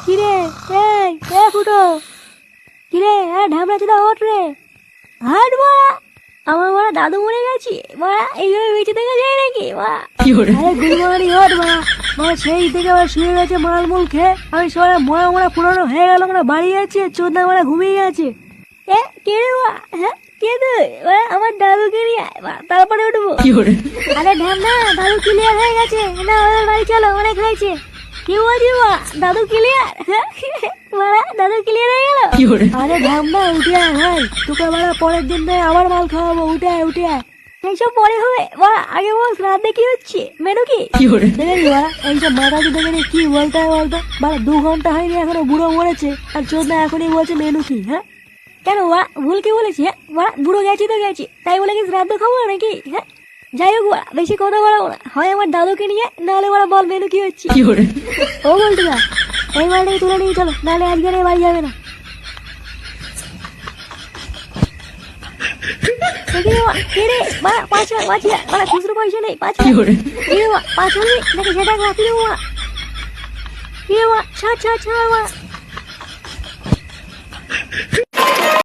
কিরে ফুটো, কিরে ঢামড়া চোদা ওঠ রে, হাট মারা। আমার মারা দাদু মরে গেছি মারা, এইভাবে বেঁচে থেকে যায় নাকি মা? আরে গুলমারি ওঠ মা, সেই থেকে আবার শুয়ে গেছে মালমূল খেয়ে। আমি সবাই মোড়া পুরনো হয়ে গেল, আমরা বাড়ি আছে চোদনা মারা ঘুমিয়ে গেছে। কে রে মা? হ্যাঁ কে তুই? আমার দাদুকে নিয়ে তারপরে উঠবো। আরে ঢামনা, দাদু ক্লিয়ার হয়ে গেছে না, ওদের বাড়ি চলো, অনেক হয়েছে। কি বলছি মা, দাদু ক্লিয়ার? মারা দাদু ক্লিয়ার হয়ে গেল? আরে ঢামনা উঠে আয় ভাই, তোকে মারা পরের দিন নয় আবার মাল খাওয়াবো, উঠে আয়। এইসব পরে হবে মা, আগে বল রাতে কি হচ্ছে, মেনু কি? দেখেনি মা, এইসব মাথা দেখে কি বলতে হয় বলতো? মানে 2 ঘন্টা হয়নি এখনো বুড়ো মরেছে, আর চোদনা এখনই বলছে মেনু কি? হ্যাঁ কেন মা, ভুল কি বলেছি? হ্যাঁ মা, বুড়ো গেছি তো গেছি, তাই বলে কি শ্রাদ্ধ খাবো নাকি? হ্যাঁ যাই হোক মা, বেশি কথা বলাবো না, হয় আমার দাদুকে নিয়ে, নাহলে ওরা বল মেনু কি হচ্ছে। ও বলতো না, এই মালটাকে তুলে নিয়ে চলো, নাহলে আজকে আর বাড়ি যাবে না। খুচরো পয়সা নেই, 5 নাকি সেটা রাখি দেবো মা। ছাড় মা।